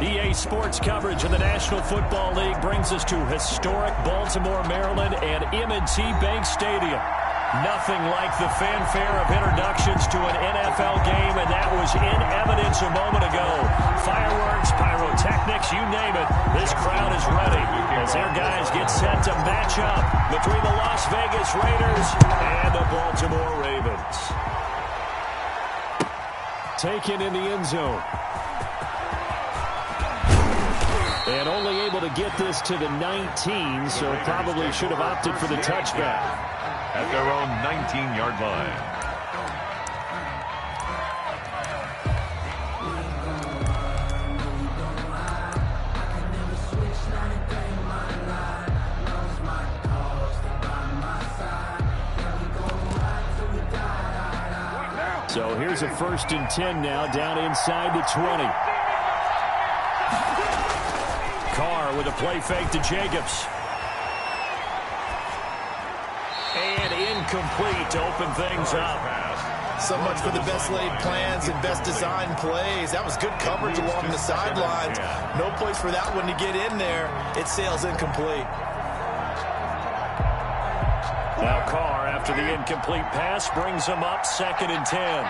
EA Sports coverage of the National Football League brings us to historic Baltimore, Maryland, and M&T Bank Stadium. Nothing like the fanfare of introductions to an NFL game, and that was in evidence a moment ago. Fireworks, pyrotechnics, you name it, this crowd is ready as their guys get set to match up between the Las Vegas Raiders and the Baltimore Ravens. Taken in the end zone. And only able to get this to the 19, so probably should have opted for the touchback. At their own 19-yard line. So here's a 1st and 10 now, down inside the 20. Carr with a play fake to Jacobs. And incomplete to open things up. So much for the best laid plans and best designed plays. That was good coverage along the sidelines. No place for that one to get in there. It sails incomplete. Now Carr, after the incomplete pass, brings him up 2nd and 10.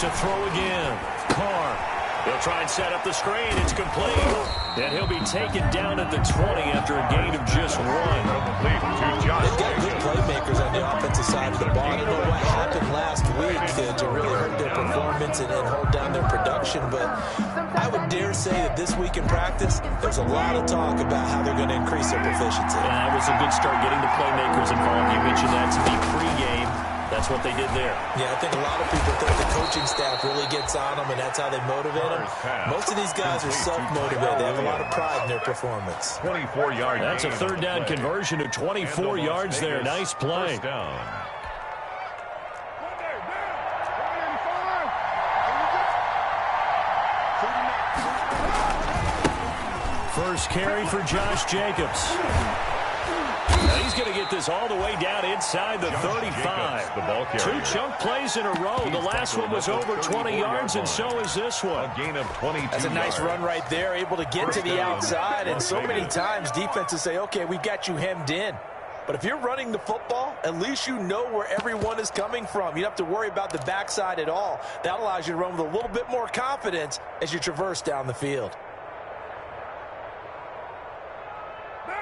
To throw again. Carr. He'll try and set up the screen. It's complete. And he'll be taken down at the 20 after a gain of just 1. They've got good playmakers on the offensive side of the ball. I don't know what happened last week to really hurt their performance and hold down their production, but I would dare say that this week in practice, there's a lot of talk about how they're going to increase their proficiency. Yeah, that was a good start getting the playmakers involved. You mentioned that to me pregame. That's what they did there. Yeah, I think a lot of people think the coaching staff really gets on them, and that's how they motivate them. Most of these guys are self-motivated. They have a lot of pride in their performance. 24-yard. That's a 3rd down conversion of 24 yards there. Nice play. First carry for Josh Jacobs. And he's going to get this all the way down inside the 35. The ball carrier. 2 chunk plays in a row. The last one was over 20 yards, and so is this one. A gain of 22 That's a nice yards. run right there, able to get to the outside. And so many times defenses say, okay, we've got you hemmed in. But if you're running the football, at least you know where everyone is coming from. You don't have to worry about the backside at all. That allows you to run with a little bit more confidence as you traverse down the field.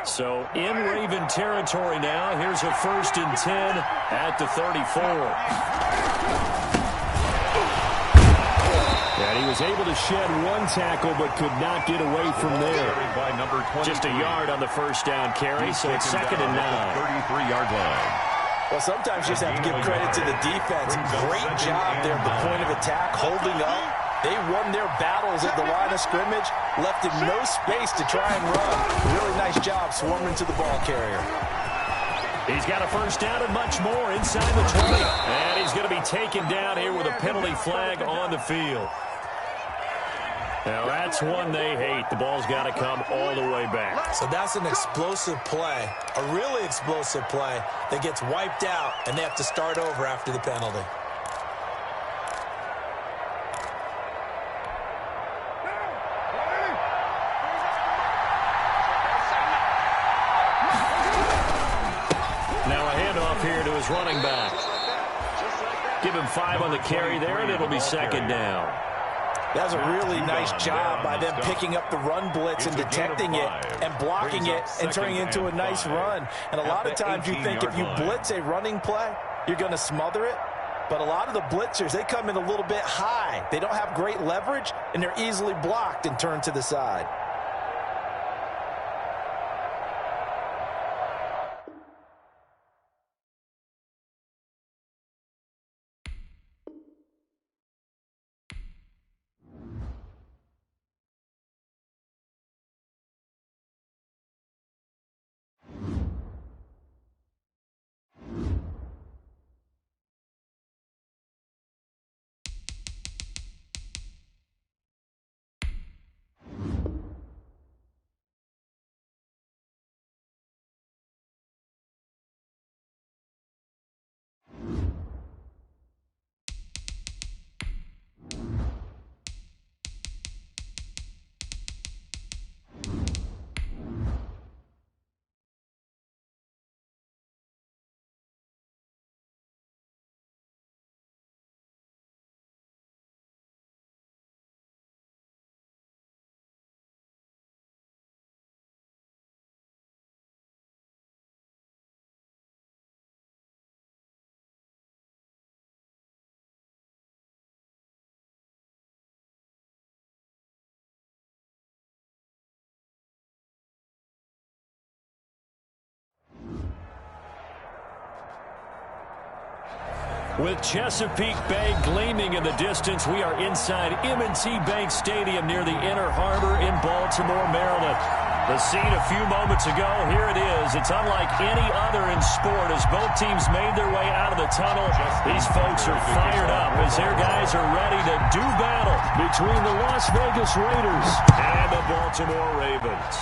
So in Raven territory now. Here's a 1st and 10 at the 34. And he was able to shed 1 tackle but could not get away from there. Just a yard on the 1st down carry, so it's 2nd and 9. 33-yard line. Well, sometimes you just have to give credit to the defense. Great job there at the point of attack, holding up. They won their battles at the line of scrimmage, left him no space to try and run. Really nice job swarming to the ball carrier. He's got a 1st down and much more inside the 20. And he's going to be taken down here with a penalty flag on the field. Now, that's one they hate. The ball's got to come all the way back. So that's an explosive play, a really explosive play that gets wiped out, and they have to start over after the penalty. Now a handoff here to his running back. Give him 5 on the carry there, and it'll be 2nd down. That's a really nice job by them picking up the run blitz and detecting it and blocking it and turning it into a nice run. And a lot of times you think if you blitz a running play, you're going to smother it. But a lot of the blitzers, they come in a little bit high. They don't have great leverage, and they're easily blocked and turned to the side. With Chesapeake Bay gleaming in the distance, we are inside M&T Bank Stadium near the Inner Harbor in Baltimore, Maryland. The scene a few moments ago, here it is. It's unlike any other in sport as both teams made their way out of the tunnel. These folks are fired up as their guys are ready to do battle between the Las Vegas Raiders and the Baltimore Ravens.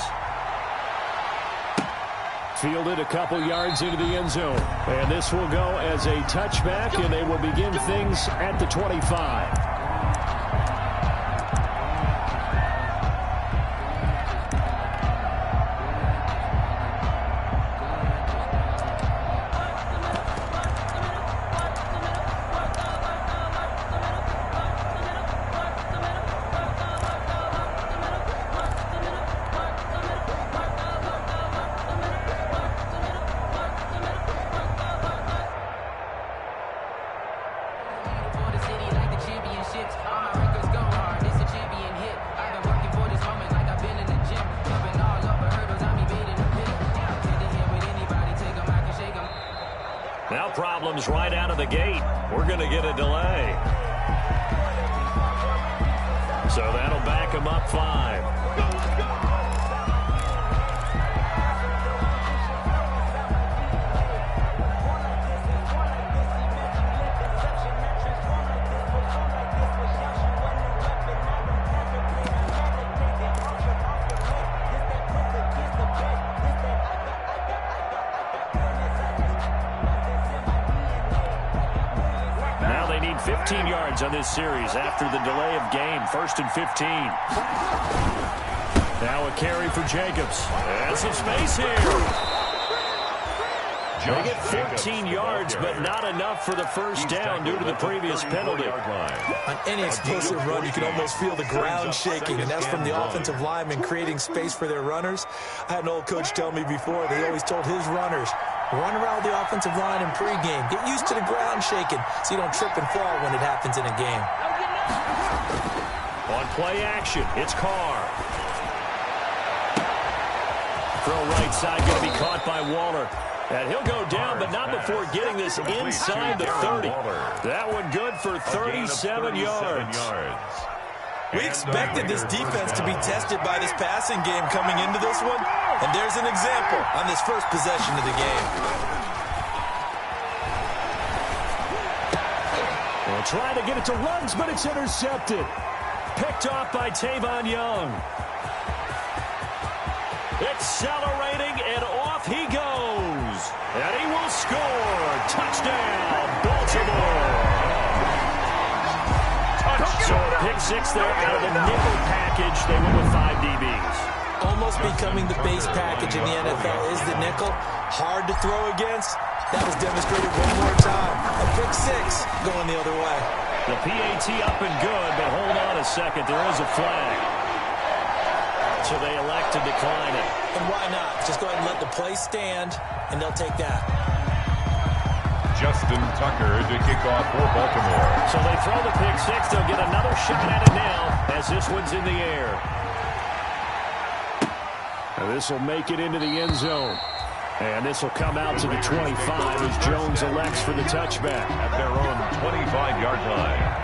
Fielded a couple yards into the end zone. And this will go as a touchback, and they will begin things at the 25. Now problems right out of the gate. We're going to get a delay. So that'll back him up 5. Now they need 15 yards on this series after the delay of game. 1st and 15. Now a carry for Jacobs. And some space here. They get 14 yards, but not enough for the first down due to the previous penalty. On any explosive run, you can almost feel the ground shaking, and that's from the offensive linemen creating space for their runners. I had an old coach tell me before, they always told his runners, run around the offensive line in pregame. Get used to the ground shaking so you don't trip and fall when it happens in a game. On play action, it's Carr. Throw right side, going to be caught by Waller. And he'll go down, but not before getting this inside the 30. That one good for 37 yards. We expected this defense to be tested by this passing game coming into this one, and there's an example on this first possession of the game. They'll try to get it to Ruggs, but it's intercepted. Picked off by Tavon Young. Accelerating, and off he goes. And he will score. Touchdown, Baltimore. So a pick 6 there out of the nickel package. They went with 5 DBs. Almost becoming the base package in the NFL is the nickel. Hard to throw against. That was demonstrated one more time. A pick 6 going the other way. The PAT up and good, but hold on a second. There is a flag. So they elect to decline it. And why not? Just go ahead and let the play stand, and they'll take that. Justin Tucker to kick off for Baltimore. So they throw the pick 6. They'll get another shot at it now as this one's in the air. And this will make it into the end zone. And this will come out to the 25 as Jones elects for the touchback. At their own 25-yard line.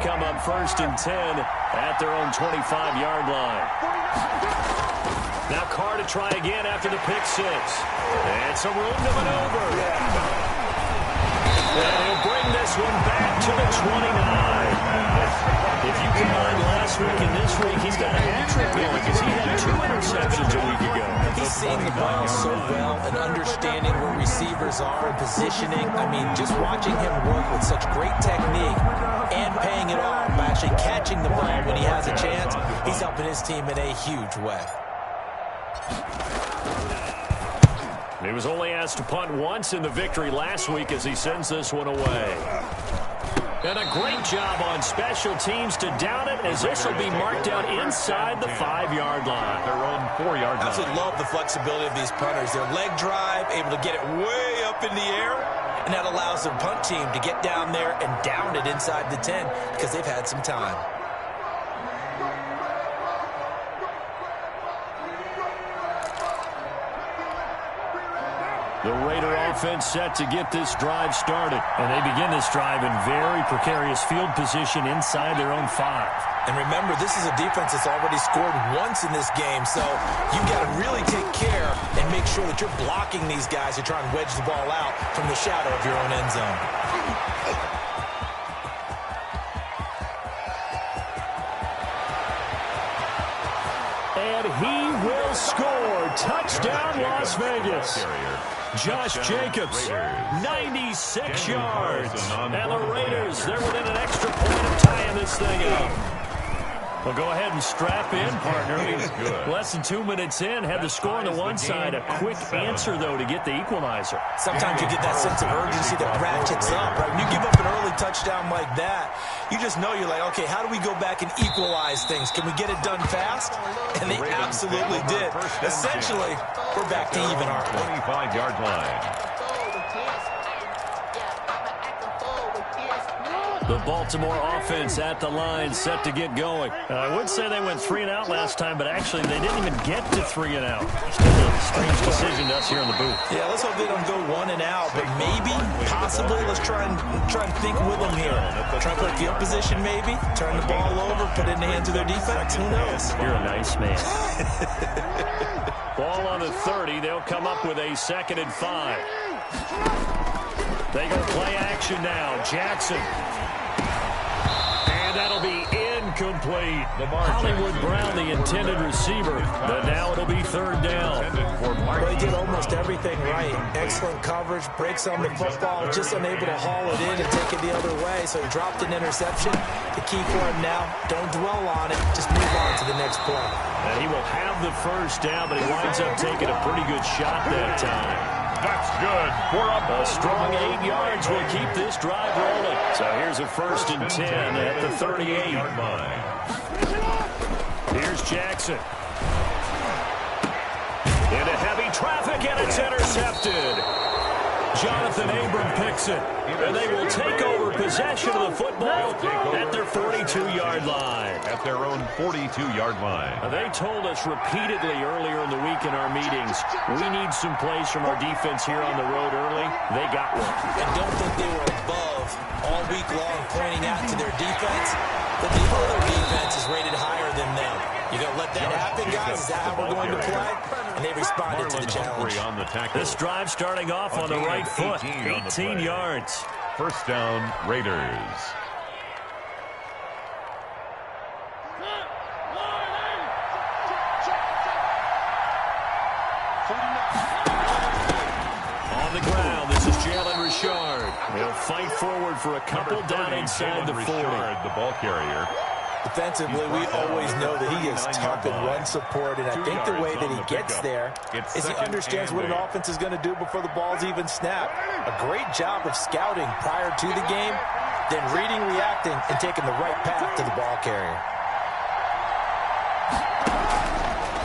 Come up 1st and 10 at their own 25-yard line. Now Carr to try again after the pick 6. And some room to maneuver. And he'll bring this one back to the 29. If you combine last week and this week, he's got a hat-trick going because he had 2 interceptions a week ago. He's seeing the ball so well and understanding where receivers are and positioning. I mean, just watching him work with such great technique and paying it off by actually catching the ball when he has a chance, he's helping his team in a huge way. He was only asked to punt once in the victory last week as he sends this one away. And a great job on special teams to down it, as this will be marked out inside the 5-yard line. Their own 4-yard line. Absolutely love the flexibility of these punters. Their leg drive, able to get it way up in the air, and that allows their punt team to get down there and down it inside the 10 because they've had some time. The Raider offense set to get this drive started. And they begin this drive in very precarious field position inside their own 5. And remember, this is a defense that's already scored once in this game, so you've got to really take care and make sure that you're blocking these guys who try and wedge the ball out from the shadow of your own end zone. And he will score. Touchdown, Las Vegas. Josh Jacobs, 96 yards. And the Raiders, they're within an extra point of tying this thing up. Well, go ahead and strap in, partner. Less than 2 minutes in, had the score on the one side. A quick answer, though, to get the equalizer. Sometimes you get that sense of urgency that ratchets up, right? When you give up an early touchdown like that, you just know you're like, okay, how do we go back and equalize things? Can we get it done fast? And they absolutely did. Essentially, we're back to even, aren't we? 25-yard line. The Baltimore offense at the line, set to get going. I would say they went 3 and out last time, but actually they didn't even get to 3 and out. Still a strange decision to us here in the booth. Yeah, let's hope they don't go 1 and out, but maybe, possibly, let's try and think with them here. Try to play field position, maybe. Turn the ball over, put it in the hands of their defense. Who knows? You're a nice man. Ball on the 30. They'll come up with a 2nd and 5. They go play action now. Jackson. That'll be incomplete. Hollywood Brown, the intended receiver, but now it'll be 3rd down. Well, he did almost everything right. Excellent coverage, breaks on the football, just unable to haul it in and take it the other way, so he dropped an interception. The key for him now, don't dwell on it, just move on to the next play. And he will have the 1st down, but he winds up taking a pretty good shot that time. That's good. A strong 8 yards will keep this drive rolling. So here's a 1st and 10 at the 38. Here's Jackson. Into heavy traffic, and it's intercepted. Jonathan Abram picks it. And they will take over possession of the football at their 42-yard line. At their own 42-yard line. They told us repeatedly earlier in the week in our meetings, we need some plays from our defense here on the road early. They got one. And don't think they were above all week long pointing out to their defense, but the other defense is rated higher than them. You going to let that happen, guys? Is that how we're going to play? And they responded to the challenge. This drive starting off on the right foot. 18 yards. 1st down, Raiders. On the ground, this is Jalen Richard. They'll fight forward for a couple down inside the 40. The ball carrier. Defensively, we always know that he is tough in run support, and I think the way that he gets there is he understands what an offense is going to do before the ball's even snapped. A great job of scouting prior to the game, then reading, reacting, and taking the right path to the ball carrier.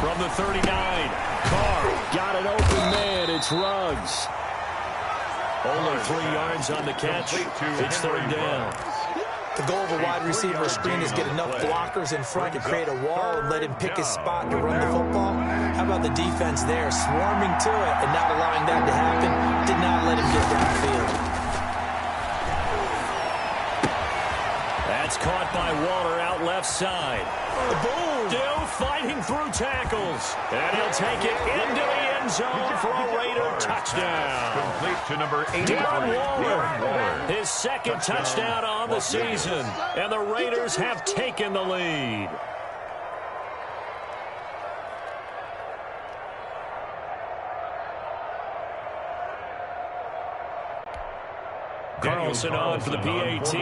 From the 39, Carr got an open man. It's Ruggs. Only 3 yards on the catch. It's 3rd down. The goal of a wide receiver screen is get enough blockers in front to create a wall and let him pick his spot to run the football. How about the defense there, swarming to it and not allowing that to happen? Did not let him get downfield. That's caught by Waller out left side. Boom! Still fighting through tackles. And he'll take it into the end zone for a Raider touchdown. Complete to number 83. Waller. His 2nd touchdown on the season. And the Raiders have taken the lead. Carlson on for the PAT.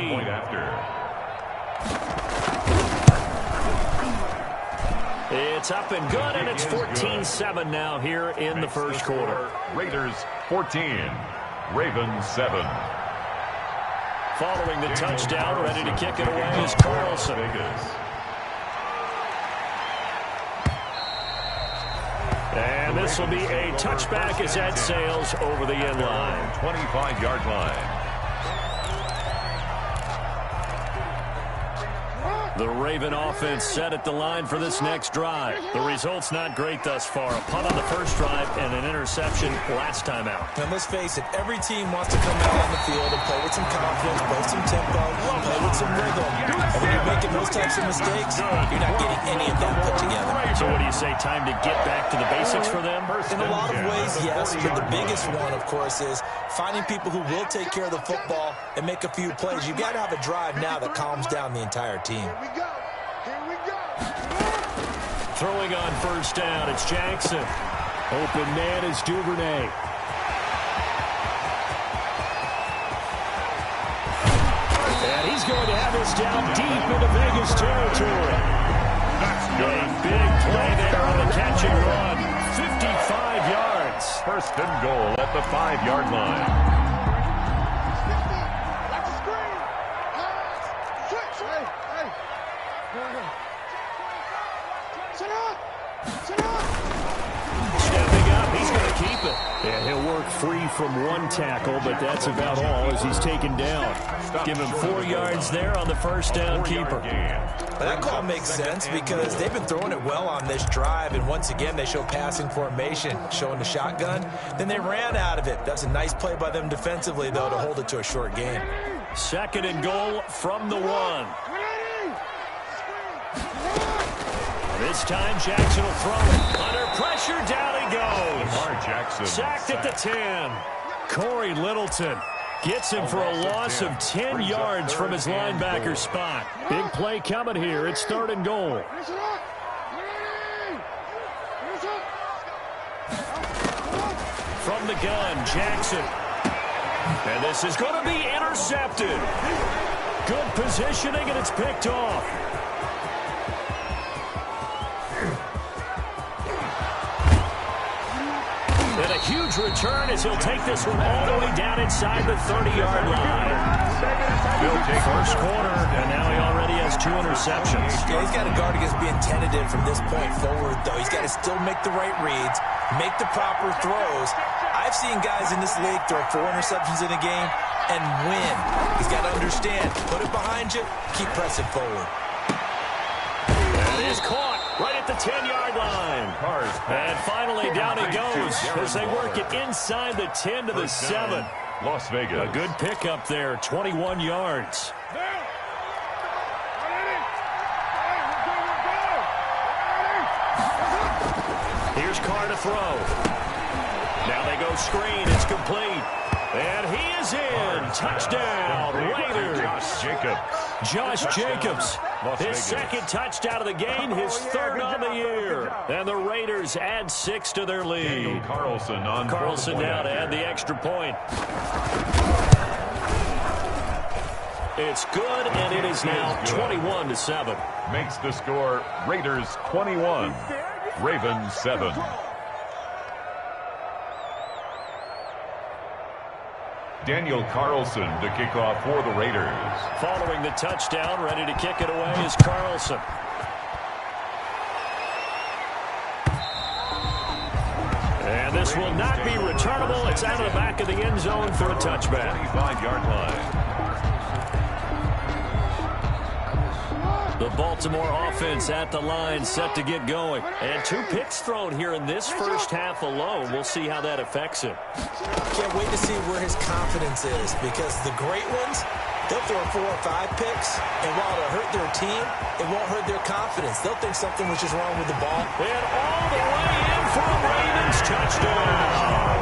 It's up and good, and it's 14-7 now here in the 1st quarter. Raiders 14, Ravens 7. Following the touchdown, ready to kick it away is Carlson. And this will be a touchback as that sails over the end line. 25-yard line. The Raven offense set at the line for this next drive. The result's not great thus far. A punt on the first drive and an interception last time out. And let's face it, every team wants to come out on the field and play with some confidence, play some tempo, play with some rhythm. And when you're making those types of mistakes, you're not getting any of that put together. So what do you say, time to get back to the basics for them? In a lot of ways, yes, but the biggest one, of course, is finding people who will take care of the football and make a few plays. You've got to have a drive now that calms down the entire team. Throwing on first down, it's Jackson. Open man is Duvernay. And he's going to have this down deep into Vegas territory. That's good. A big play there on the catch and run. 55 yards. First and goal at the 5-yard line. Stepping up, he's going to keep it. Yeah, he'll work free from one tackle, but that's about all as he's taken down. Give him 4 yards there on the first down keeper. That call makes sense because they've been throwing it well on this drive, and once again they show passing formation, showing the shotgun. Then they ran out of it. That's a nice play by them defensively, though, to hold it to a short game. Second and goal from the 1. This time Jackson will throw it. Under pressure, down he goes. Jackson sacked at the 10. Corey Littleton gets him for a loss of 10 yards from his linebacker spot. Big play coming here. It's third and goal. From the gun, Jackson. And this is going to be intercepted. Good positioning, and it's picked off. And a huge return as he'll take this one all the way down inside the 30-yard line. First quarter, and now he already has 2 interceptions. Yeah, he's got to guard against being tentative from this point forward, though. He's got to still make the right reads, make the proper throws. I've seen guys in this league throw 4 interceptions in a game and win. He's got to understand, put it behind you, keep pressing forward. That is caught right at the 10-yard line. And finally down he goes as they work it inside the 10 to the 7. Las Vegas. A good pickup there, 21 yards. Here's Carr to throw. Now they go screen. It's complete. And he is in. Touchdown, Raiders. Josh Jacobs. His second touchdown of the game, his third on the year. And the Raiders add 6 to their lead. Carlson now to add the extra point. It's good, and it is now 21-7. Makes the score Raiders 21, Ravens 7. Daniel Carlson to kick off for the Raiders. Following the touchdown, ready to kick it away is Carlson. And this will not be returnable. It's out of the back of the end zone for a touchback. 25-yard line. The Baltimore offense at the line, set to get going. And 2 picks thrown here in this first half alone. We'll see how that affects him. Can't wait to see where his confidence is, because the great ones, they'll throw 4 or 5 picks, and while it'll hurt their team, it won't hurt their confidence. They'll think something was just wrong with the ball. And all the way in for a Ravens touchdown.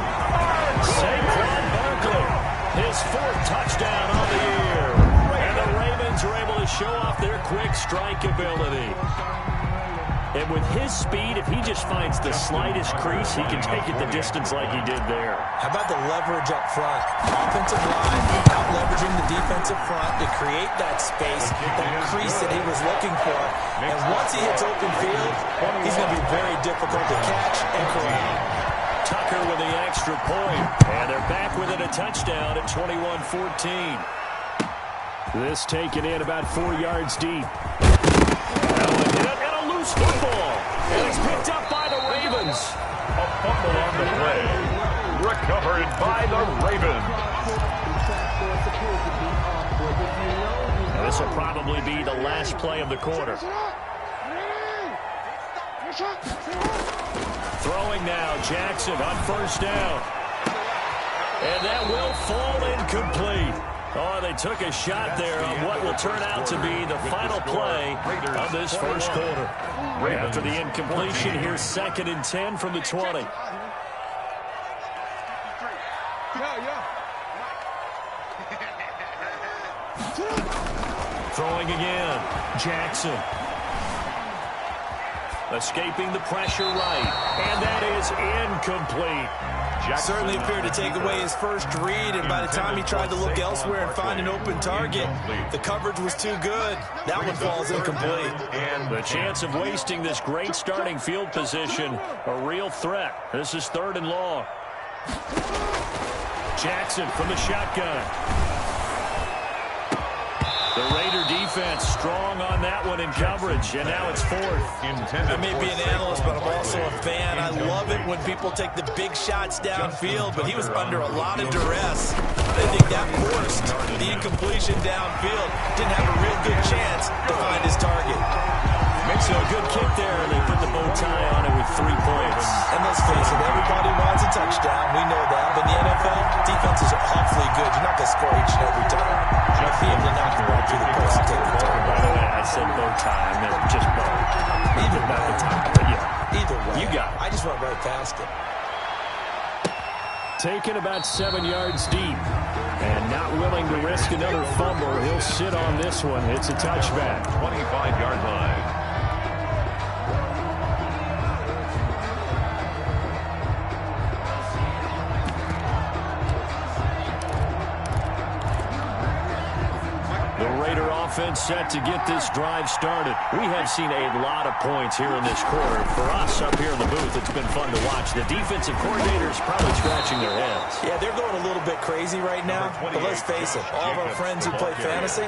Saquon Barkley, his 4th touchdown on the year. And the Ravens are able to show off their quick strike ability. And with his speed, if he just finds the slightest crease, he can take it the distance like he did there. How about the leverage up front? Offensive line out leveraging the defensive front to create that space, that crease that he was looking for. And once he hits open field, he's going to be very difficult to catch and corral. Tucker with the extra point. And they're back within a touchdown at 21-14. This taken in about 4 yards deep. That one hit, and a loose football. And it's picked up by the Ravens. A fumble on the play. Recovered by the Ravens. Now this will probably be the last play of the quarter. Throwing now, Jackson on first down. And that will fall incomplete. Oh, they took a shot there on what will turn out to be the final play of this first quarter. After the incompletion, here's 2nd and 10 from the 20. Throwing again, Jackson. Escaping the pressure right, and that is incomplete. Certainly appeared to take away his first read, and by the time he tried to look elsewhere and find an open target, the coverage was too good. That one falls incomplete. And the chance of wasting this great starting field position, a real threat. This is 3rd and long. Jackson from the shotgun. The Raider defense strong on that one in coverage, and now it's 4th. I may be an analyst, but I'm also a fan. I love it when people take the big shots downfield, but he was under a lot of duress. I think that forced the incompletion downfield. Didn't have a real good chance to find his target. So a good kick there, and they put the bow tie on it with 3 points. And let's face it, everybody wants a touchdown. We know that. But in the NFL, defenses are awfully good. You're not going to score each and every time. You have to be able to knock the ball through the post and take the return. By the way, I said bow tie. I meant just bow. Either not the way. tie, but yeah. Either way. You got it. I just went right past it. Taken about 7 yards deep. And not willing to risk another fumble. He'll sit on this one. It's a touchback. 25-yard line. Offense set to get this drive started. We have seen a lot of points here in this quarter. For us up here in the booth, it's been fun to watch. The defensive coordinators probably scratching their heads. Yeah, they're going a little bit crazy right now. But let's face it, all of our friends who play fantasy,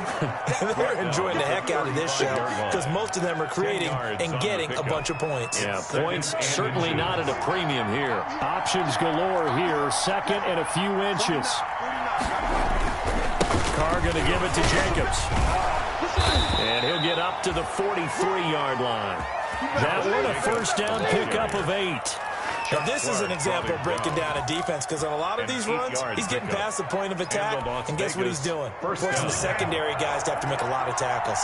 they're enjoying the heck out of this show because most of them are creating and getting a bunch of points. Yeah, points certainly not at a premium here. Options galore here. 2nd and a few inches. Carr going to give it to Jacobs. And he'll get up to the 43-yard line. That one a first down pickup of 8. Now, this is an example of breaking down a defense because on a lot of these runs, he's getting past the point of attack, and guess what he's doing? Forcing the secondary guys to have to make a lot of tackles.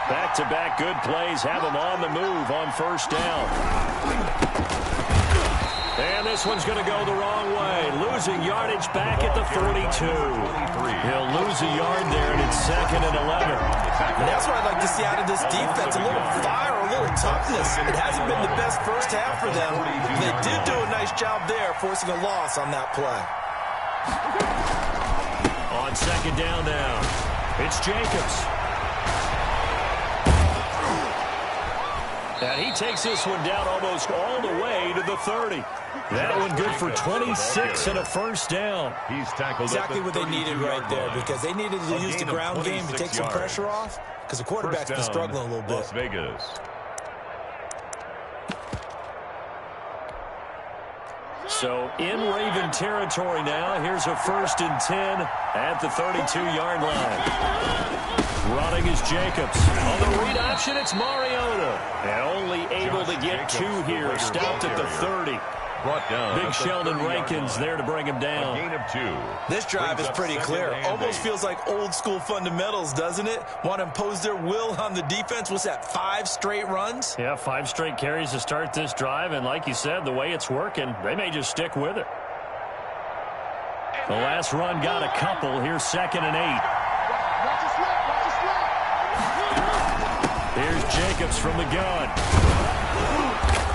Back-to-back good plays have him on the move on first down. And this one's going to go the wrong way. Losing yardage back at the 42. He'll lose a yard there, and it's 2nd and 11. And that's what I'd like to see out of this defense. A little fire, a little toughness. It hasn't been the best first half for them. They did do a nice job there, forcing a loss on that play. On 2nd down now, it's Jacobs. And he takes this one down almost all the way to the 30. That one good for 26 and a first down. He's tackled exactly what they needed right there because they needed to use the ground game to take some pressure off because the quarterback's been struggling a little bit. Las Vegas. So in Raven territory now. Here's a 1st and 10 at the 32-yard line. Running is Jacobs. On the read option, it's Mariota. And only able to get 2 here. Stopped at the 30. Big Sheldon Rankins there to bring him down. Gain of 2. This drive is pretty clear. Almost feels like old school fundamentals, doesn't it? Want to impose their will on the defense. What's that, 5 straight runs? Yeah, 5 straight carries to start this drive. And like you said, the way it's working, they may just stick with it. The last run got a couple. Here's 2nd and 8. Here's Jacobs from the gun.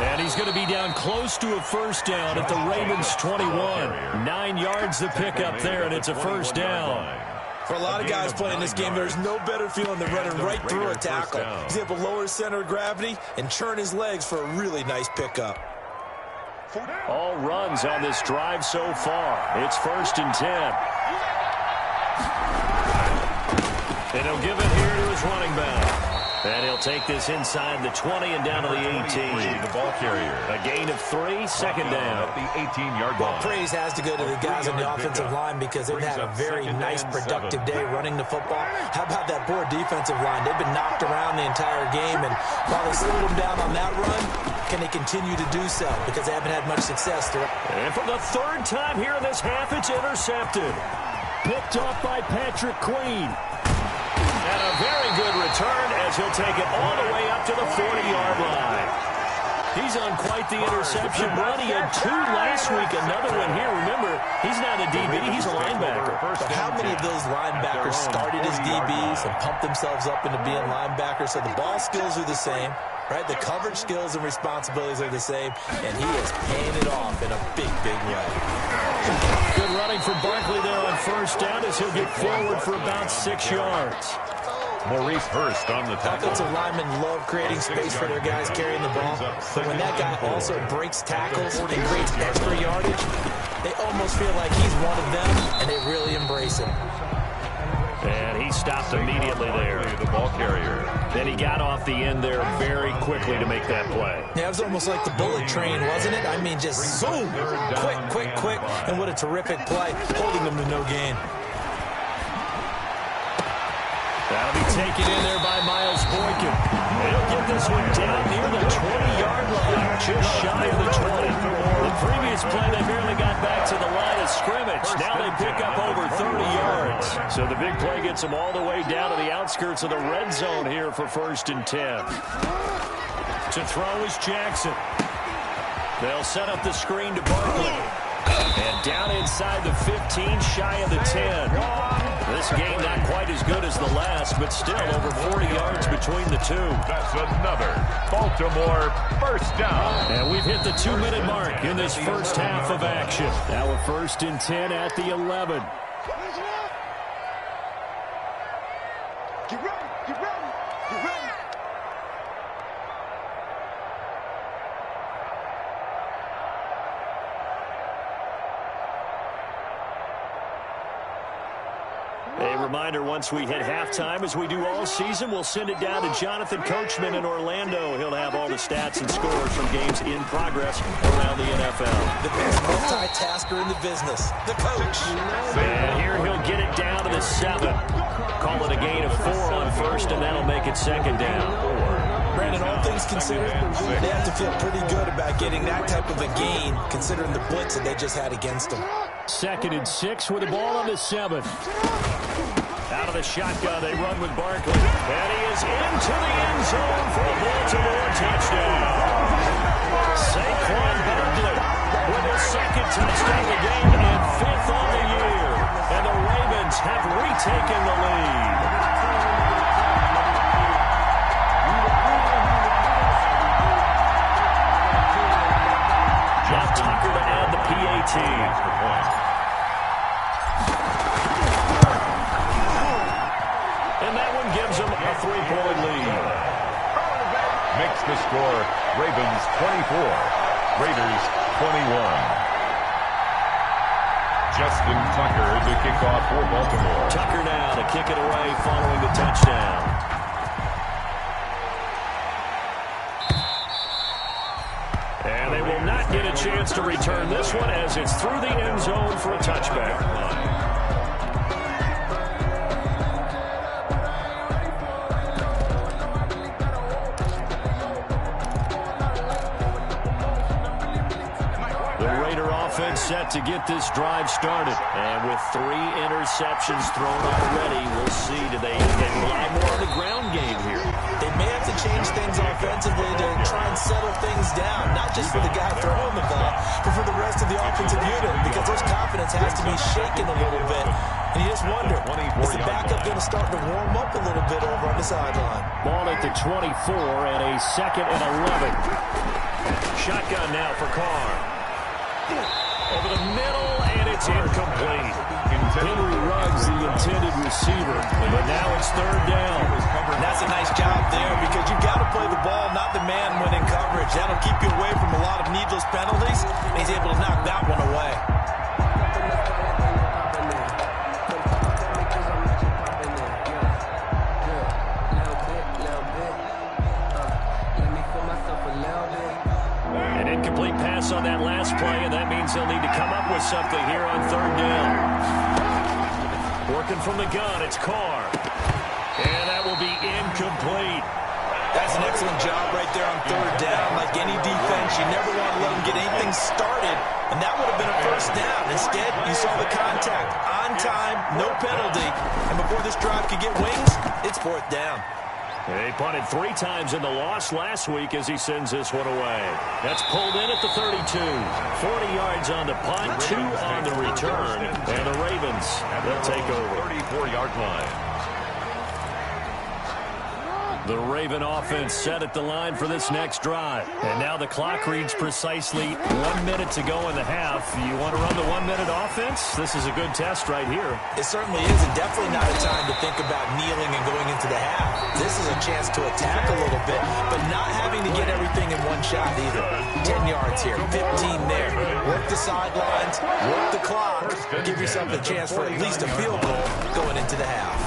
And he's going to be down close to a first down at the Ravens 21. 9 yards to pick up there, and it's a first down. For a lot of guys playing this game, there's no better feeling than running right through a tackle. He's able to lower his center of gravity and churn his legs for a really nice pickup. All runs on this drive so far. It's 1st and 10. And he'll give it here to his running back. And he'll take this inside the 20 and down to the 18. The ball carrier. A gain of 3, second down. At the 18-yard line. Well, praise has to go to the guys on the offensive line because they've had a very nice, productive day running the football. How about that poor defensive line? They've been knocked around the entire game, and while they slowed them down on that run, can they continue to do so? Because they haven't had much success throughout. And for the third time here in this half, it's intercepted. Picked off by Patrick Queen. And a very good return as he'll take it all the way up to the 40-yard line. He's on quite the interception run. He had 2 last week, another one here. Remember, he's not a DB, he's a linebacker. But how many of those linebackers started as DBs and pumped themselves up into being linebackers? So the ball skills are the same, right? The coverage skills and responsibilities are the same, and he is paying it off in a big, big way. Good running from Barkley there on first down as he'll get forward for about 6 yards. Maurice Hurst on the tackle. Offensive linemen love creating space for their guys carrying the ball. But when that guy also breaks tackles and creates extra yardage, they almost feel like he's one of them, and they really embrace him. And he stopped immediately there. The ball carrier. Then he got off the end there very quickly to make that play. Yeah, it was almost like the bullet train, wasn't it? I mean, just zoom, quick, and what a terrific play, holding them to no gain. That'll be taken in there by Miles Boykin. He'll get this one down near the 20-yard line, just shy of the 20. The previous play, they barely got back to the line of scrimmage. Now they pick up over 30 yards. So the big play gets them all the way down to the outskirts of the red zone here for 1st and 10. To throw is Jackson. They'll set up the screen to Barkley. And down inside the 15, shy of the 10. This game not quite as good as the last, but still over 40 yards between the two. That's another Baltimore first down. And we've hit the 2-minute mark in this first half of action. Now we're 1st and 10 at the 11. Get ready. A reminder, once we hit halftime, as we do all season, we'll send it down to Jonathan Coachman in Orlando. He'll have all the stats and scores from games in progress around the NFL. The best multitasker in the business, the coach. And here he'll get it down to the 7. Call it a gain of 4 on first, and that'll make it 2nd down. Brandon, all things considered, they have to feel pretty good about getting that type of a gain, considering the blitz that they just had against them. 2nd and 6 with the ball on the 7. Out of the shotgun, they run with Barkley. And he is into the end zone for a Baltimore touchdown. Saquon Barkley with his 2nd touchdown of the game and 5th on the year. And the Ravens have retaken the lead. Jeff Tucker to add the PAT. And that one gives them a 3-point lead. Makes the score Ravens 24, Raiders 21. Justin Tucker to kick off for Baltimore. Tucker now to kick it away following the touchdown. And they will not get a chance to return this one as it's through the end zone for a touchback. Set to get this drive started. And with 3 interceptions thrown already, we'll see, do they rely more on the ground game here? They may have to change things offensively to try and settle things down, not just for the guy throwing the ball, but for the rest of the offensive unit, because their confidence has to be shaken a little bit. And you just wonder, is the backup going to start to warm up a little bit over on the sideline? Ball at the 24 and a 2nd and 11. Shotgun now for Carr. Over the middle, and it's incomplete. Henry Ruggs, the intended receiver, but now it's 3rd down. And that's a nice job there because you've got to play the ball, not the man when in coverage. That'll keep you away from a lot of needless penalties, and he's able to knock that one away. something here on third down. Working from the gun, it's Carr. And that will be incomplete. That's an excellent job right there on third down. Like any defense, you never want to let them get anything started, and that would have been a first down. Instead, you saw the contact. On time, no penalty. And before this drive could get wings, it's fourth down. They punted 3 times in the loss last week as he sends this one away. That's pulled in at the 32. 40 yards on the punt, 2 on the return. And the Ravens, they'll take over. 34-yard line. The Raven offense set at the line for this next drive. And now the clock reads precisely 1 minute to go in the half. You want to run the 1-minute offense? This is a good test right here. It certainly is, and definitely not a time to think about kneeling and going into the half. This is a chance to attack a little bit, but not having to get everything in one shot either. 10 yards here, 15 there. Work the sidelines, work the clock. Give yourself a chance for at least a field goal going into the half.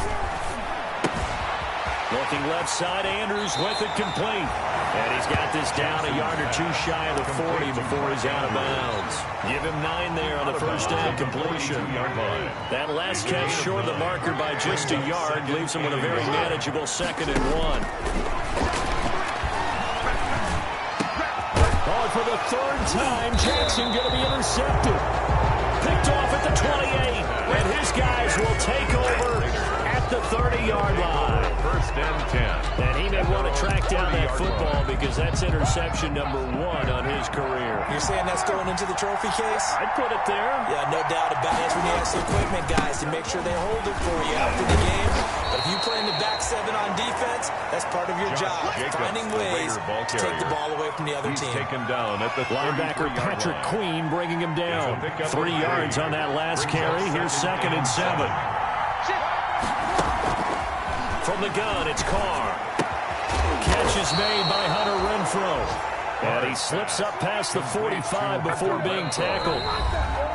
Looking left side, Andrews with it complete. And he's got this down a yard or 2 shy of the 40 before he's out of bounds. Give him 9 there on the first down completion. That last catch short of the marker by just a yard leaves him with a very manageable 2nd and 1. Oh, for the 3rd time, Jackson going to be intercepted. Picked off at the 28. And his guys will take over at the 30-yard line. First and 10. And he may want to track down that football because that's interception number 1 on his career. You're saying that's going into the trophy case? I'd put it there. Yeah, no doubt about it. That's when you ask the equipment guys to make sure they hold it for you after the game. But if you play in the back 7 on defense, that's part of your job. Finding ways to take the ball away from the other team. Taken down at the linebacker Patrick Queen bringing him down. 3 yards on that last carry. Here's 2nd and 7. From the gun, it's Carr. Catch is made by Hunter Renfrow. And he slips up past the 45 before being tackled.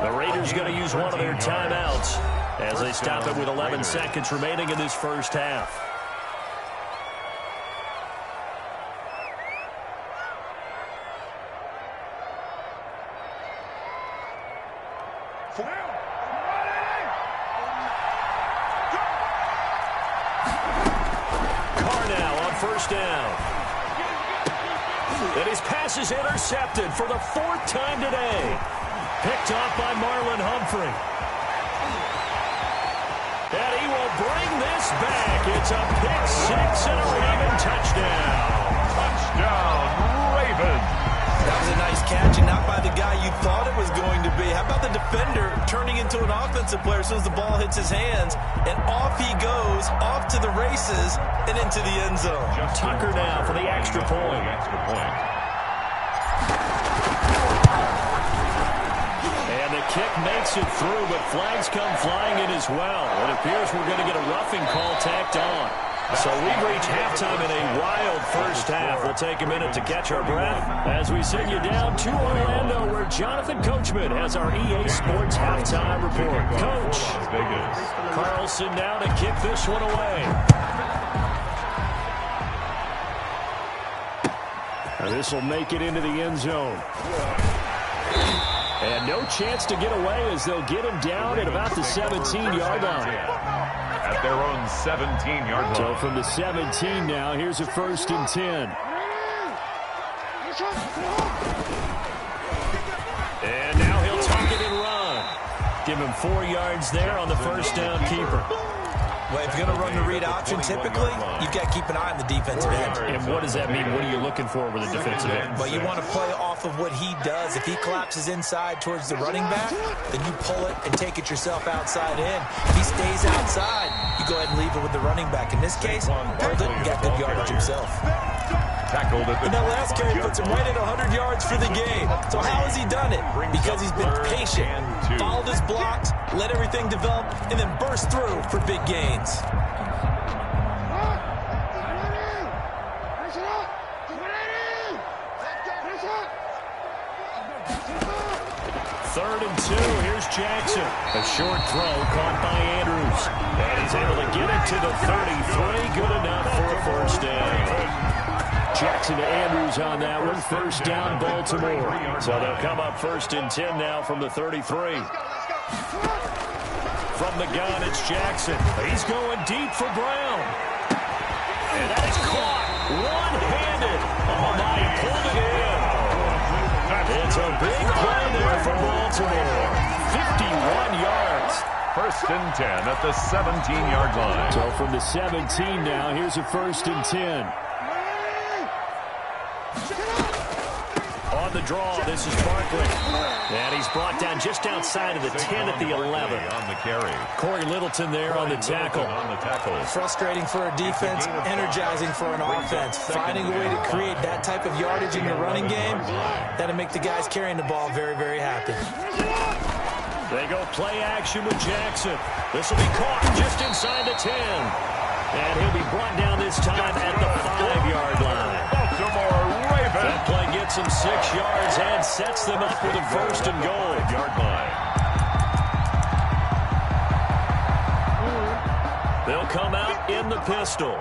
The Raiders going to use one of their timeouts as they stop it with 11 seconds remaining in this first half. First down. And his pass is intercepted for the 4th time today. Picked off by Marlon Humphrey. And he will bring this back. It's a pick 6 and a Raven touchdown. Touchdown, Ravens. That was a nice catch, and not by the guy you thought it was going to be. How about the defender turning into an offensive player as soon as the ball hits his hands, and off he goes, off to the races, and into the end zone. Tucker now for the extra point. And the kick makes it through, but flags come flying in as well. It appears we're going to get a roughing call tacked on. So we've reached halftime in a wild first half. We'll take a minute to catch our breath as we send you down to Orlando, where Jonathan Coachman has our EA Sports halftime report. Coach, Carlson now to kick this one away. This will make it into the end zone. And no chance to get away as they'll get him down at about the 17-yard line. At their own 17-yard line. So from the 17 now, here's a 1st and 10. And now he'll tuck it and run. Give him 4 yards there on the first down keeper. Well, if you're going to run the read option, typically, you've got to keep an eye on the defensive end. And what does that mean? What are you looking for with a defensive end? Well, you want to play off of what he does. If he collapses inside towards the running back, then you pull it and take it yourself outside in. If he stays outside, you go ahead and leave it with the running back. In this case, pulled it and got good yardage himself. Tackled at the... And that last carry puts him right at 100 yards for the game. So how has he done it? Because he's been patient, followed his blocks, let everything develop, and then burst through for big gains. Third and 2. Here's Jackson. A short throw caught by Andrews. And he's able to get it to the 33. Good enough for a first down. Jackson to Andrews on that one. First down, Baltimore. So they'll come up 1st and 10 now from the 33. From the gun, it's Jackson. He's going deep for Brown. And that is caught. One-handed. Oh, my, he pulled it in. It's a big play there for Baltimore. 51 yards. 1st and 10 at the 17-yard line. So from the 17 now, here's a 1st and 10. On the draw, this is Barkley. And he's brought down just outside of the 10 at the 11. On the carry. Corey Littleton there on the tackle. Frustrating for a defense, energizing for an offense. Finding a way to create that type of yardage in your running game, that'll make the guys carrying the ball very, very happy. They go play action with Jackson. This will be caught just inside the 10. And he'll be brought down this time at the 5-yard line. Baltimore Ravens. That play gets them 6 yards and sets them up with a 1st and goal. Yard line. They'll come out in the pistol.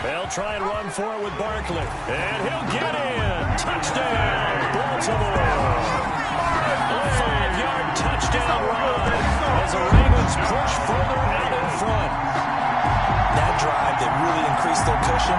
They'll try and run for it with Barkley. And he'll get in. Touchdown, Baltimore. A 5-yard touchdown run as the Ravens push further out in front. That drive that really increased their cushion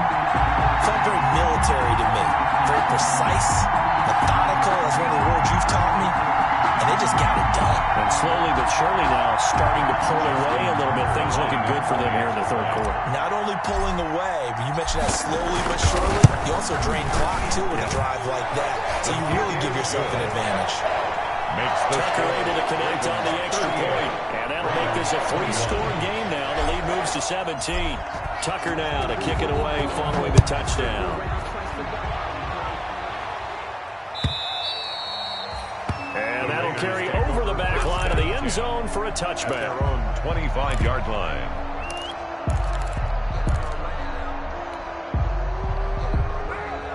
felt very military to me. Very precise, methodical, as one of the words you've taught me. And they just got it done. And slowly but surely now starting to pull away a little bit. Things looking good for them here in the 3rd quarter. Not only pulling away, but you mentioned that slowly but surely. You also drain clock, too, with a drive like that. So you really give yourself an advantage. Tucker able to connect on the extra point. And that'll make this a 3-score game now. The lead moves to 17. Tucker now to kick it away following the touchdown. And that'll carry over the back line of the end zone for a touchback. At their own 25-yard line.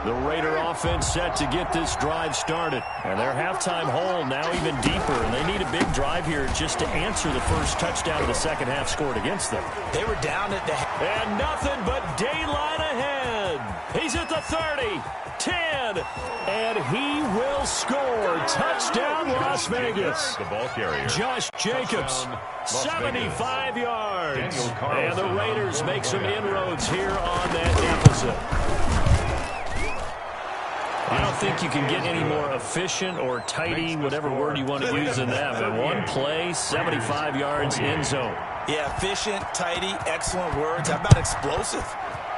The Raider offense set to get this drive started. And their halftime hole now even deeper. And they need a big drive here just to answer the first touchdown of the second half scored against them. They were down at the... And nothing but daylight ahead. He's at the 30, 10, and he will score. Touchdown, Las Vegas. The ball carrier. Josh Jacobs, 75 yards. And the Raiders make some inroads here on that deficit. I don't think you can get any more efficient or tidy, whatever word you want to use in that. But one play, 75 yards, end zone. Yeah, efficient, tidy, excellent words. How about explosive?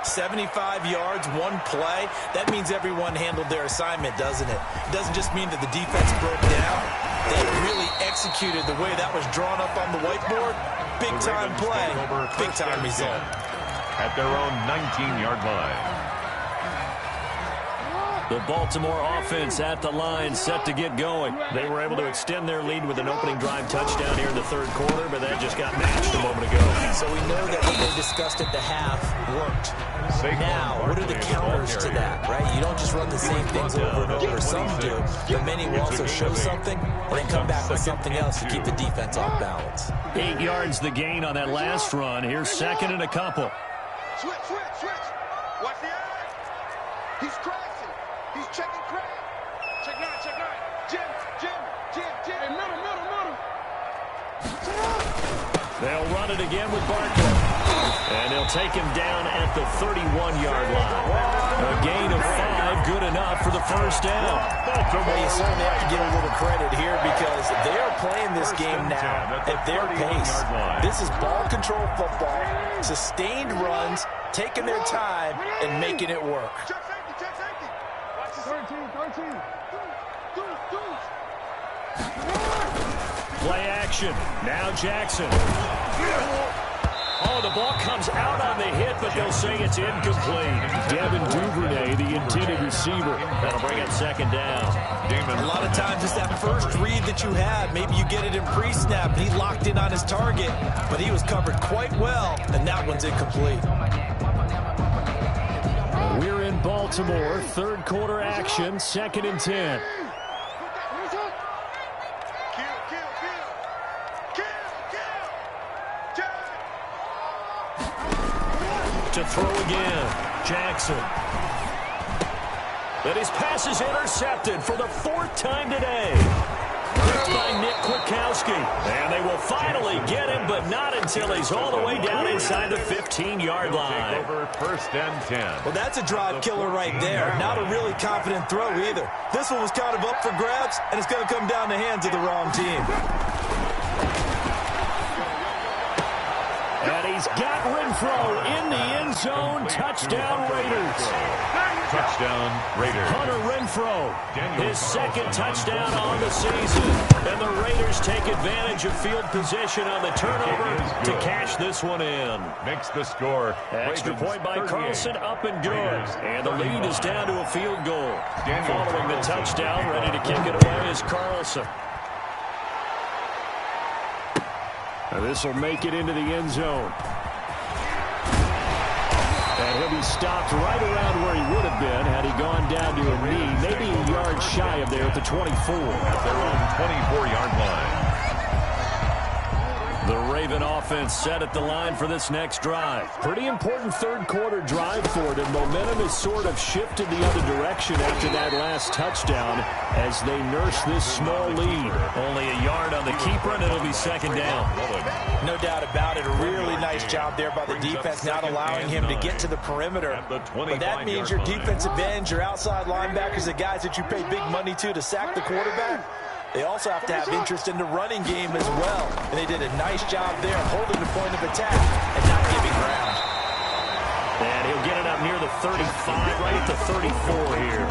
75 yards, one play. That means everyone handled their assignment, doesn't it? It doesn't just mean that the defense broke down. They really executed the way that was drawn up on the whiteboard. Big-time play, big-time result. At their own 19-yard line. The Baltimore offense at the line, set to get going. They were able to extend their lead with an opening drive touchdown here in the 3rd quarter, but that just got matched a moment ago. So we know that what they discussed at the half worked. Now, what are the counters to that, right? You don't just run the same things over and over. Some do, but many will also show something and then come back with something else to keep the defense off balance. 8 yards the gain on that last run. Here's 2nd and a couple. Switch. Watch the eye. He's crashing. He's checking crack. Check 9. Jim. Hey, middle. They'll run it again with Barkley. And they'll take him down at the 31-yard line. A gain of 5, good enough for the first down. Well, you certainly have to give a little credit here because they are playing this game now at their pace. This is ball control football, sustained runs, taking their time, and making it work. Check safety. Watch the 13. Play action. Now Jackson. Oh, the ball comes out on the hit, but they'll say it's incomplete. Devin Duvernay, the intended receiver. That'll bring up 2nd down. A lot of times it's that first read that you have. Maybe you get it in pre-snap. He locked in on his target, but he was covered quite well, and that one's incomplete. We're in Baltimore. 3rd quarter action. 2nd and 10. to throw again. Jackson. And his pass is intercepted for the 4th time today. Gripped by Nick Kwiatkowski. And they will finally get him, but not until he's all the way down inside the 15-yard line. Over 1st and 10. Well, that's a drive killer right there. Not a really confident throw either. This one was kind of up for grabs, and it's going to come down the hands of the wrong team. And he's got Renfro in the end zone. Touchdown, Raiders. Touchdown, Raiders. Hunter Renfro, his 2nd touchdown on the season. And the Raiders take advantage of field position on the turnover to cash this one in. Makes the score. Extra point by Carlson, up and good. And the lead is down to a field goal. Following the touchdown, ready to kick it away is Carlson. Now this will make it into the end zone. And he'll be stopped right around where he would have been had he gone down to a knee, maybe a yard shy of there at the 24. At their own 24-yard line. The Raven offense set at the line for this next drive. Pretty important 3rd quarter drive for them. Momentum has sort of shifted the other direction after that last touchdown as they nurse this small lead. Only a yard on the keeper, and it'll be 2nd down. No doubt about it. A really nice job there by the defense, not allowing him to get to the perimeter. But that means your defensive ends, your outside linebackers, the guys that you pay big money to sack the quarterback, they also have to have interest in the running game as well. And they did a nice job there holding the point of attack and not giving ground. And he'll get it up near the 35, right at the 34 here.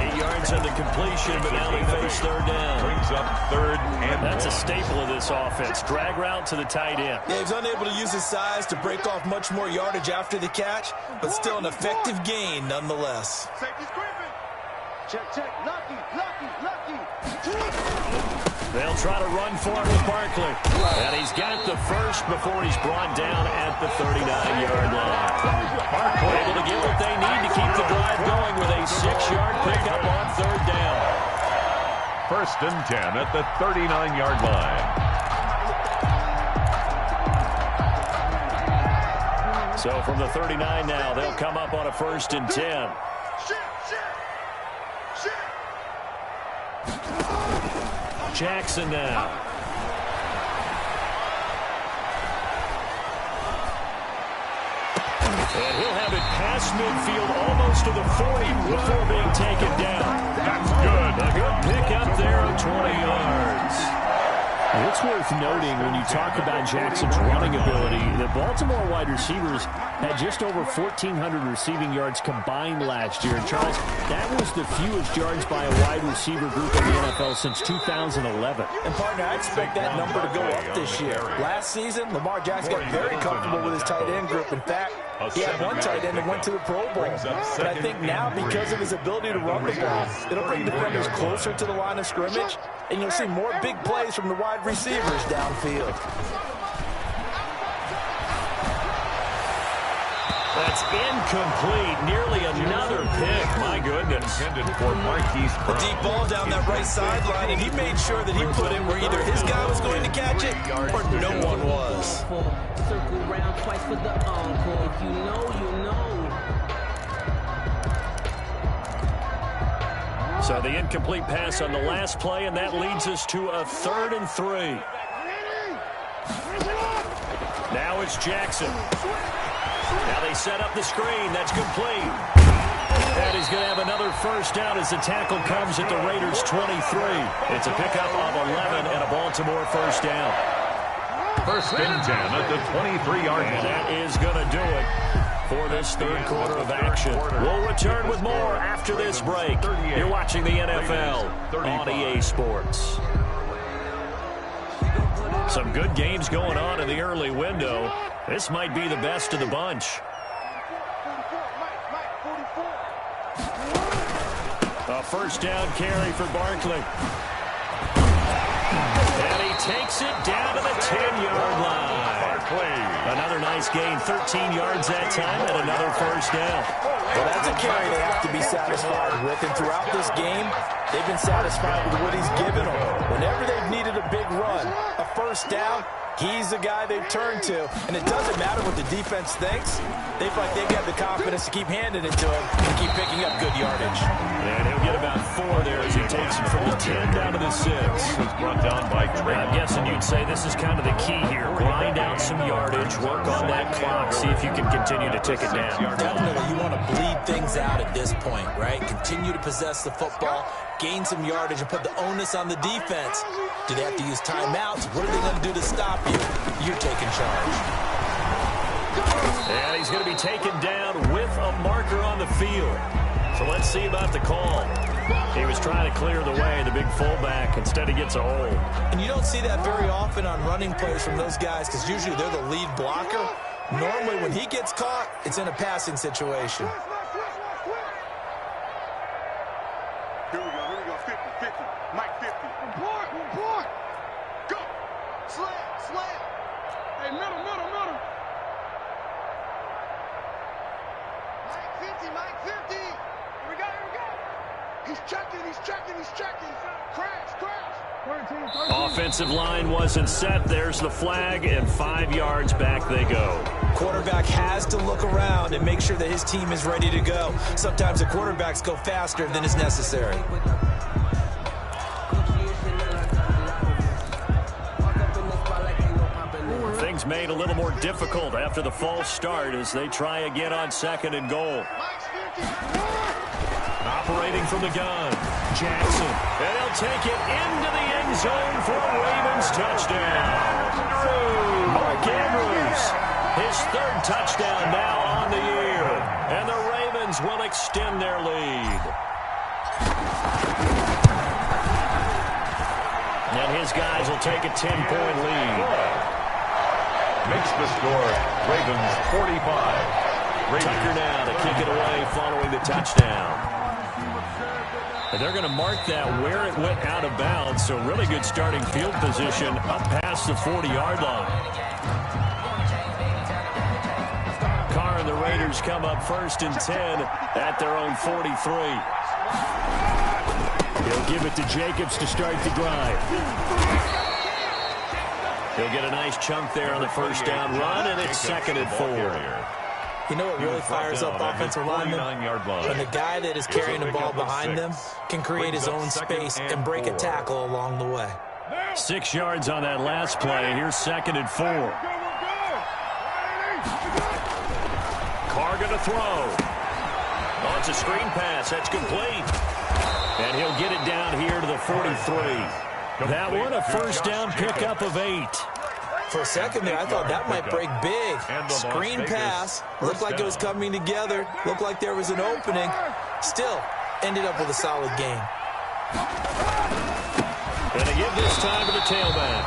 8 yards on the completion, but now they face 3rd down. Brings up 3rd and That's a staple of this offense. Drag route to the tight end. Yeah, he's unable to use his size to break off much more yardage after the catch, but still an effective gain nonetheless. Safety's creeping. Check, check. Lucky, lucky, lucky. They'll try to run for him with Barkley. And he's got the first before he's brought down at the 39-yard line. Barkley able to get what they need to keep the drive going with a 6-yard pickup on 3rd down. 1st and 10 at the 39-yard line. So from the 39 now, they'll come up on a 1st and 10. Jackson now. And he'll have it past midfield almost to the 40 before being taken down. That's good. A good pick up there of 20 yards. It's worth noting when you talk about Jackson's running ability, the Baltimore wide receivers had just over 1,400 receiving yards combined last year. And Charles, that was the fewest yards by a wide receiver group in the NFL since 2011. And partner, I expect that number to go up this year. Last season, Lamar Jackson got very comfortable with his tight end group. In fact, he had one tight end that went to the Pro Bowl. But I think now, because of his ability to run the ball, it'll bring defenders closer to the line of scrimmage, and you'll see more big plays from the wide receivers downfield. That's incomplete. Nearly another pick. My goodness. Intended for Marquise Brown. A deep ball down that right sideline, and he made sure that he put it where either his guy was going to catch it or no one was. Circle round twice for the encore. If you know, you know. So the incomplete pass on the last play, and that leads us to a 3rd and 3. Now it's Jackson. Now they set up the screen. That's complete. And he's going to have another 1st down as the tackle comes at the Raiders' 23. It's a pickup of 11 and a Baltimore 1st down. 1st and 10 at the 23-yard line. And that is going to do it for this 3rd quarter of action. We'll return with more after this break. You're watching the NFL on EA Sports. Some good games going on in the early window. This might be the best of the bunch. A 1st down carry for Barkley. And he takes it down to the 10-yard line. Another nice gain, 13 yards that time, and another 1st down. Well, that's a carry they have to be satisfied with, and throughout this game, they've been satisfied with what he's given them. Whenever they've needed a big run, a 1st down, He's the guy they turn to, and it doesn't matter what the defense thinks. They feel like they've got the confidence to keep handing it to him and keep picking up good yardage. And he'll get about 4 there as he takes it from the 10 down to the 6. Was brought down by Trey. I'm guessing you'd say this is kind of the key here. Grind out some yardage, work on that clock, see if you can continue to tick it down. Definitely, you want to bleed things out at this point, right? Continue to possess the football, gain some yardage, and put the onus on the defense. Do they have to use timeouts? What are they going to do to stop you? You're taking charge. And he's going to be taken down with a marker on the field. So let's see about the call. He was trying to clear the way, the big fullback. Instead, he gets a hold. And you don't see that very often on running plays from those guys because usually they're the lead blocker. Normally, when he gets caught, it's in a passing situation. Here we go, 50, Mike 50. Report, go, slam. Hey, middle. Mike 50. Here we go. He's checking. Crash. 13. Offensive line wasn't set. There's the flag, and 5 yards back they go. Quarterback has to look around and make sure that his team is ready to go. Sometimes the quarterbacks go faster than is necessary. Things made a little more difficult after the false start as they try again on 2nd and goal. Operating from the gun, Jackson. And he'll take it into the end zone for a Ravens touchdown. Mark Andrews, his 3rd touchdown now on the year. And the Ravens will extend their lead. And his guys will take a 10-point lead. Makes the score Ravens 45. Tucker now to kick it away following the touchdown. And they're going to mark that where it went out of bounds, so really good starting field position up past the 40-yard line. Carr and the Raiders come up 1st and 10 at their own 43. He'll give it to Jacobs to start the drive. He'll get a nice chunk there on the 1st down run, and it's 2nd and 4. You know what really fires up offensive linemen? When the guy that is carrying the ball behind them can create his own space and break a tackle along the way. 6 yards on that last play. Here's 2nd and 4. Carr going to throw. Oh, it's a screen pass. That's complete. And he'll get it down here to the 43. That one a 1st down pickup of 8. For a second there, I thought that might break big. Screen pass. Looked like it was coming together. Looked like there was an opening. Still, ended up with a solid game. And they give this time to the tailback.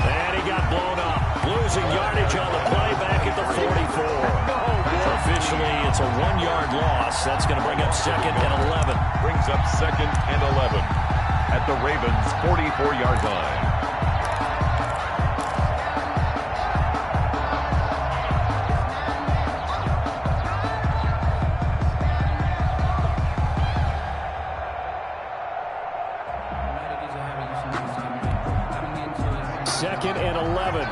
And he got blown up. Losing yardage on the play back at the 44. Officially, it's a 1-yard loss. That's going to bring up 2nd and 11. Brings up 2nd and 11 at the Ravens' 44-yard line. Second and 11.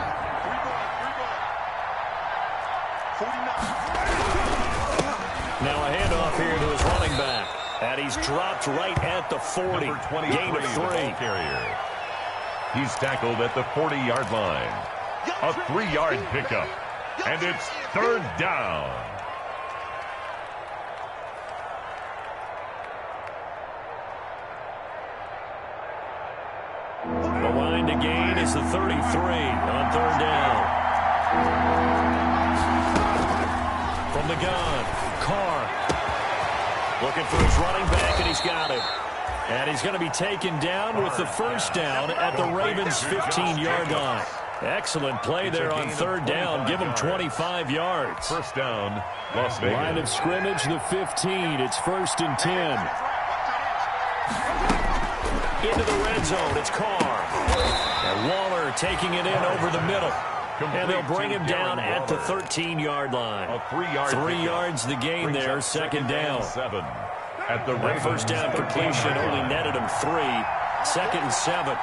Now a handoff here to his running back. And he's dropped right at the 40. Gain of 3. Carrier. He's tackled at the 40-yard line. A 3-yard pickup. And it's 3rd down. The line to gain is the 33 on 3rd down. From the gun, Carr looking for his running back, and he's got it. And he's going to be taken down with the 1st down at the Ravens' 15-yard line. Excellent play there on 3rd down. Give him 25 yards. 1st down, Las Vegas. Line of scrimmage, the 15. It's 1st and 10. Into the red zone, it's Carr. And Waller taking it in over the middle. And they'll bring him down at the 13-yard line. A 3-yard 3 yards the gain there, 2nd down. 7 at the That 1st down completion only netted him 3. 2nd and 7.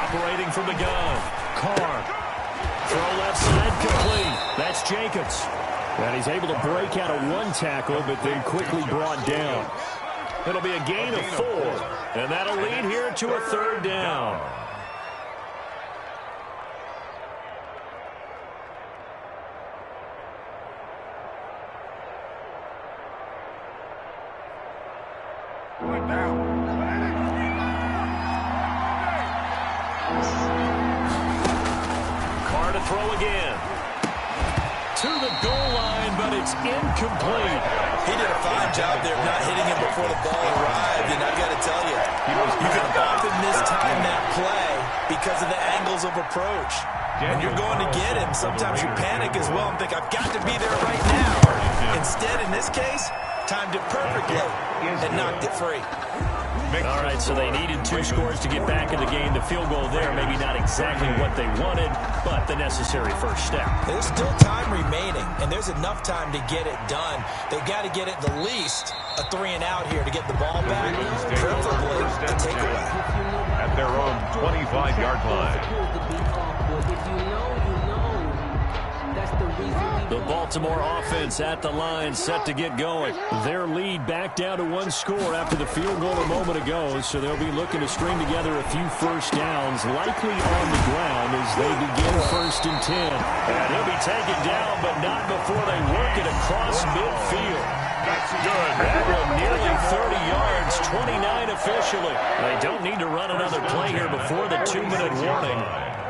Operating from the gun. Carr. Throw left side complete. That's Jacobs. And he's able to break out of one tackle, but then quickly brought down. It'll be a gain of 4. And that'll lead here to a 3rd down. Carr to throw again. To the goal line, but it's incomplete. He did a fine job there of not hitting him before the ball arrived, and I got to tell you, you can often mistime that play because of the angles of approach. When you're going to get him, sometimes you panic as well and think, I've got to be there right now. Instead, in this case, timed it perfectly and knocked it free. All right, so they needed 2 scores to get back in the game. The field goal there, maybe not exactly what they wanted, but the necessary first step. There's still time remaining, and there's enough time to get it done. They've got to get at the least a 3-and-out here to get the ball back, preferably a takeaway. At their own 25-yard line. The Baltimore offense at the line, set to get going. Their lead back down to 1 score after the field goal a moment ago, so they'll be looking to string together a few first downs, likely on the ground as they begin 1st and 10. And he'll be taken down, but not before they work it across midfield. That's good. That one nearly 30 yards, 29 officially. They don't need to run another play here before the 2-minute warning.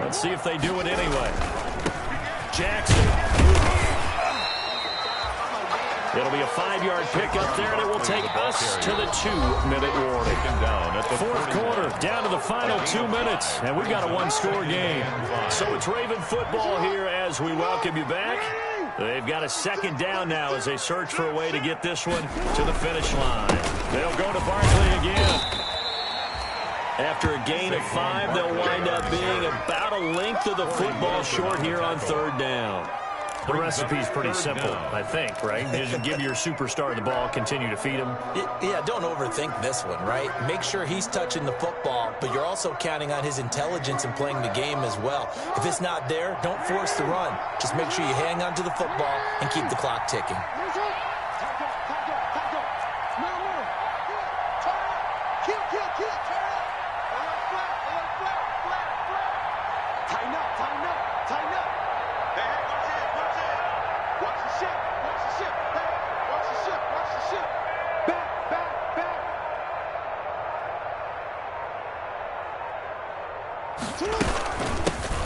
Let's see if they do it anyway. Jackson. It'll be a 5-yard pickup there, and it will take us to the 2-minute warning. 4th quarter, down to the final 2 minutes, and we've got a 1-score game. So it's Raven football here as we welcome you back. They've got a 2nd down now as they search for a way to get this one to the finish line. They'll go to Barkley again. After a gain of 5, they'll wind up being about a length of the football short here on 3rd down. The recipe's pretty simple, I think, right? Just give your superstar the ball, continue to feed him. Yeah, don't overthink this one, right? Make sure he's touching the football, but you're also counting on his intelligence in playing the game as well. If it's not there, don't force the run. Just make sure you hang on to the football and keep the clock ticking.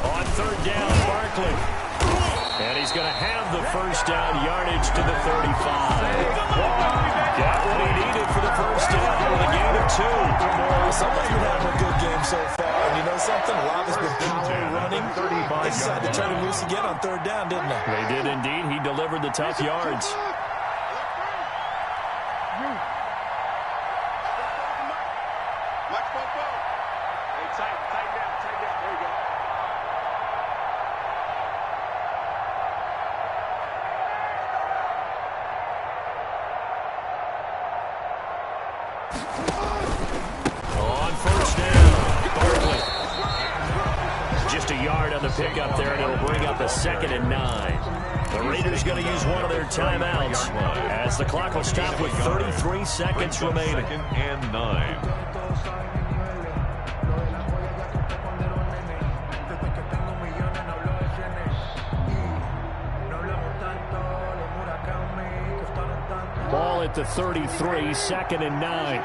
On 3rd down, Barkley. And he's going to have the first down yardage to the 35. Got what he needed for the first down with a gain of 2. Somebody's been having a good game so far. And you know something? A lot of it's been power running. They decided to turn him loose again on 3rd down, didn't they? They did indeed. He delivered the tough yards. On 1st down, Barkley. Just a yard on the pickup there, and it'll bring up a 2nd and 9. The Raiders going to use one of their timeouts as the clock will stop with 33 seconds remaining. 2nd and 9. Ball at the 33, 2nd and 9.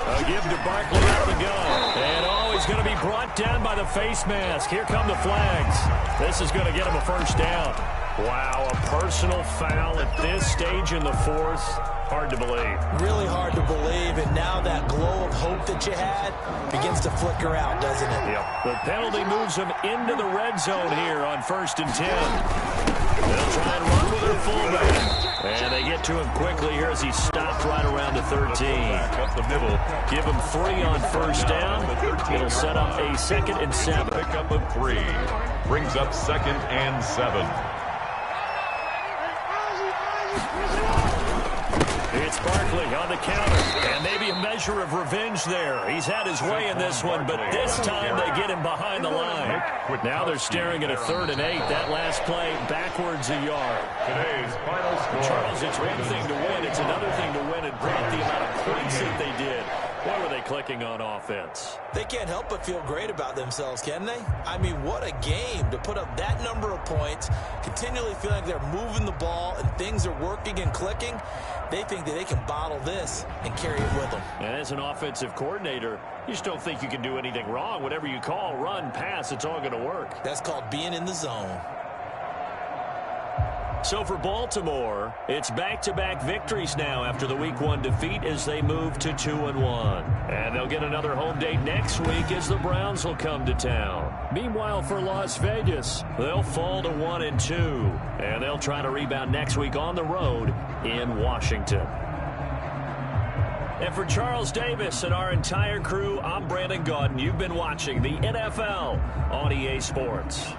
A give to Barkley out of the gun. And he's going to be brought down by the face mask. Here come the flags. This is going to get him a first down. Wow, a personal foul at this stage in the 4th. Hard to believe. Really hard to believe, and now that glow of hope that you had begins to flicker out, doesn't it? Yep. The penalty moves them into the red zone here on 1st and 10. They'll try and run with their fullback. And they get to him quickly here as he stopped right around the 13. Up the middle. Give him 3 on 1st down. It'll set up a 2nd and 7. Pickup of 3. Brings up 2nd and 7. It's Barkley on the counter, and maybe a measure of revenge there. He's had his way in this one, but this time they get him behind the line. Now they're staring at a 3rd and 8. That last play backwards a yard. Today's final score. Charles, it's one thing to win. It's another thing to win and grant the amount of points that they did. Why were they clicking on offense? They can't help but feel great about themselves, can they? I mean, what a game to put up that number of points, continually feeling like they're moving the ball and things are working and clicking. They think that they can bottle this and carry it with them. And as an offensive coordinator, you just don't think you can do anything wrong. Whatever you call, run, pass, it's all going to work. That's called being in the zone. So for Baltimore, it's back-to-back victories now after the Week 1 defeat as they move to 2-1. And they'll get another home date next week as the Browns will come to town. Meanwhile, for Las Vegas, they'll fall to 1-2. And they'll try to rebound next week on the road in Washington. And for Charles Davis and our entire crew, I'm Brandon Gaudin. You've been watching the NFL on EA Sports.